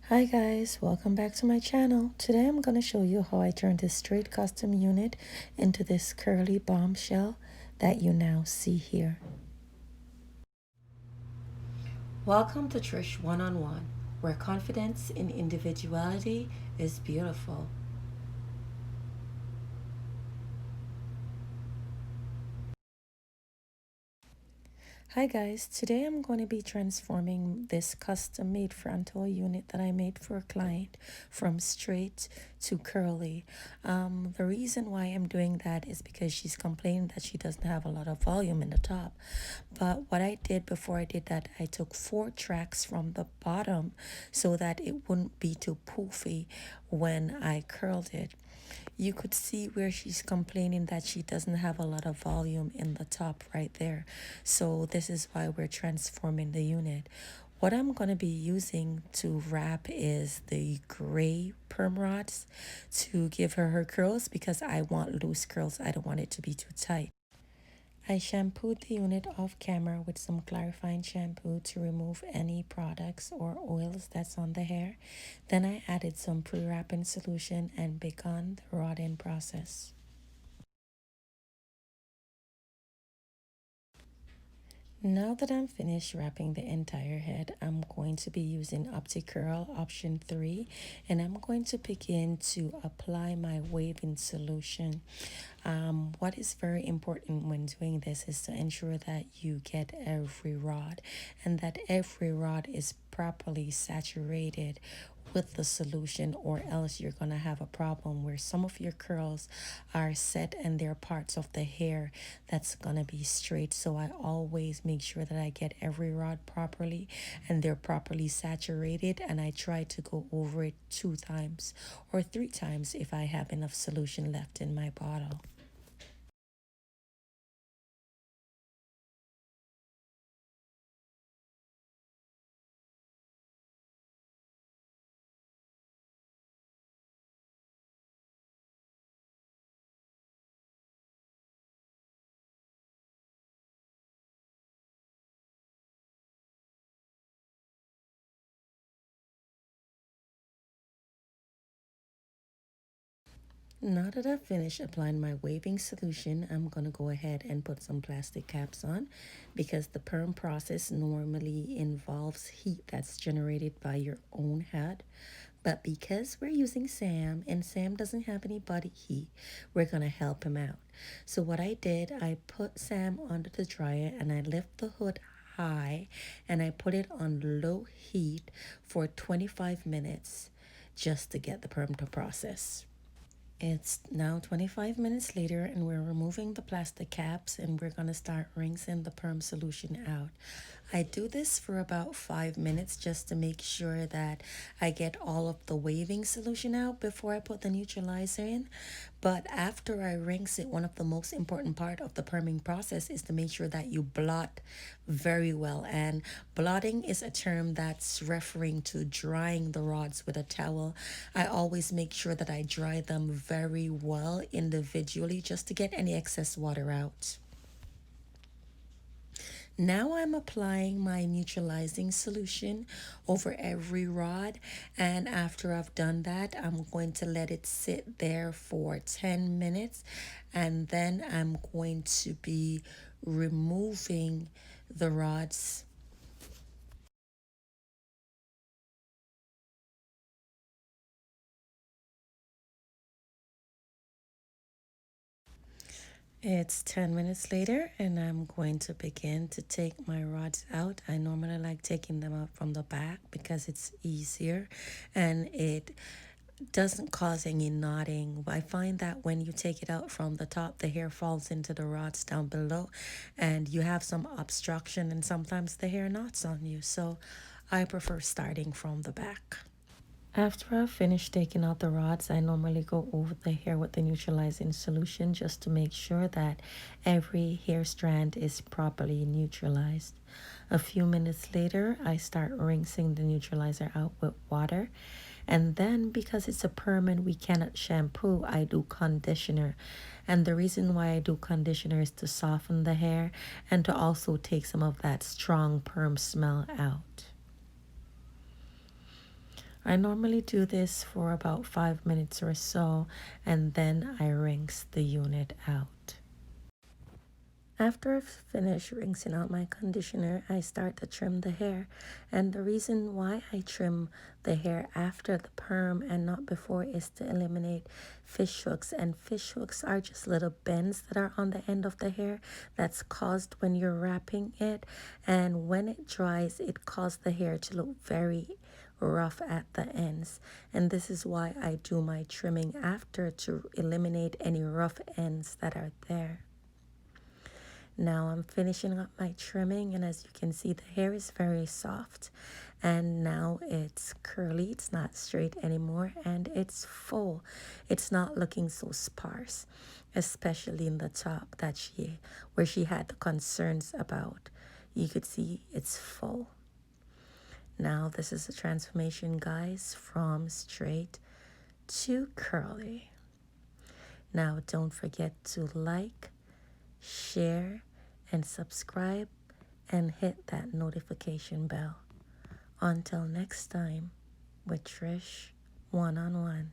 Hi guys, welcome back to my channel. Today I'm going to show you how I turned this straight custom unit into this curly bombshell that you now see here. Welcome to Trish One-on-One, where confidence in individuality is beautiful. Hi guys, today I'm going to be transforming this custom made frontal unit that I made for a client from straight to curly. The reason why I'm doing that is because she's complaining that she doesn't have a lot of volume in the top. But what I did before I did that, I took 4 tracks from the bottom so that it wouldn't be too poofy when I curled it. You could see where she's complaining that she doesn't have a lot of volume in the top right there. So this is why we're transforming the unit. What I'm going to be using to wrap is the gray perm rods to give her curls because I want loose curls. I don't want it to be too tight. I shampooed the unit off camera with some clarifying shampoo to remove any products or oils that's on the hair. Then I added some pre-wrapping solution and began the rodding process. Now that I'm finished wrapping the entire head, I'm going to be using OptiCurl option 3 and I'm going to begin to apply my waving solution. What is very important when doing this is to ensure that you get every rod and that every rod is properly saturated with the solution, or else you're going to have a problem where some of your curls are set and there are parts of the hair that's going to be straight. So I always make sure that I get every rod properly and they're properly saturated, and I try to go over it 2 times or 3 times if I have enough solution left in my bottle. Now that I've finished applying my waving solution, I'm going to go ahead and put some plastic caps on because the perm process normally involves heat that's generated by your own head. But because we're using Sam and Sam doesn't have any body heat, we're going to help him out. So what I did, I put Sam under the dryer and I lift the hood high and I put it on low heat for 25 minutes just to get the perm to process. It's now 25 minutes later and we're removing the plastic caps and we're going to start rinsing the perm solution out. I do this for about 5 minutes just to make sure that I get all of the waving solution out before I put the neutralizer in. But after I rinse it, one of the most important part of the perming process is to make sure that you blot very well. And blotting is a term that's referring to drying the rods with a towel. I always make sure that I dry them very well individually just to get any excess water out. Now I'm applying my neutralizing solution over every rod, and after I've done that, I'm going to let it sit there for 10 minutes and then I'm going to be removing the rods. It's 10 minutes later and I'm going to begin to take my rods out. I normally like taking them out from the back because it's easier and it doesn't cause any knotting. I find that when you take it out from the top, the hair falls into the rods down below and you have some obstruction and sometimes the hair knots on you. So I prefer starting from the back. After I've finished taking out the rods, I normally go over the hair with the neutralizing solution just to make sure that every hair strand is properly neutralized. A few minutes later, I start rinsing the neutralizer out with water. And then because it's a perm and we cannot shampoo, I do conditioner. And the reason why I do conditioner is to soften the hair and to also take some of that strong perm smell out. I normally do this for about 5 minutes or so, and then I rinse the unit out. After I've finished rinsing out my conditioner, I start to trim the hair. And the reason why I trim the hair after the perm and not before is to eliminate fish hooks. And fish hooks are just little bends that are on the end of the hair that's caused when you're wrapping it. And when it dries, it causes the hair to look very rough at the ends. And this is why I do my trimming after, to eliminate any rough ends that are there. Now I'm finishing up my trimming, and as you can see, the hair is very soft, and now it's curly. It's not straight anymore, and it's full. It's not looking so sparse, especially in the top where she had the concerns about. You could see it's full. Now this is a transformation, guys, from straight to curly. Now don't forget to like, share, and subscribe, and hit that notification bell. Until next time, with Trish, one-on-one.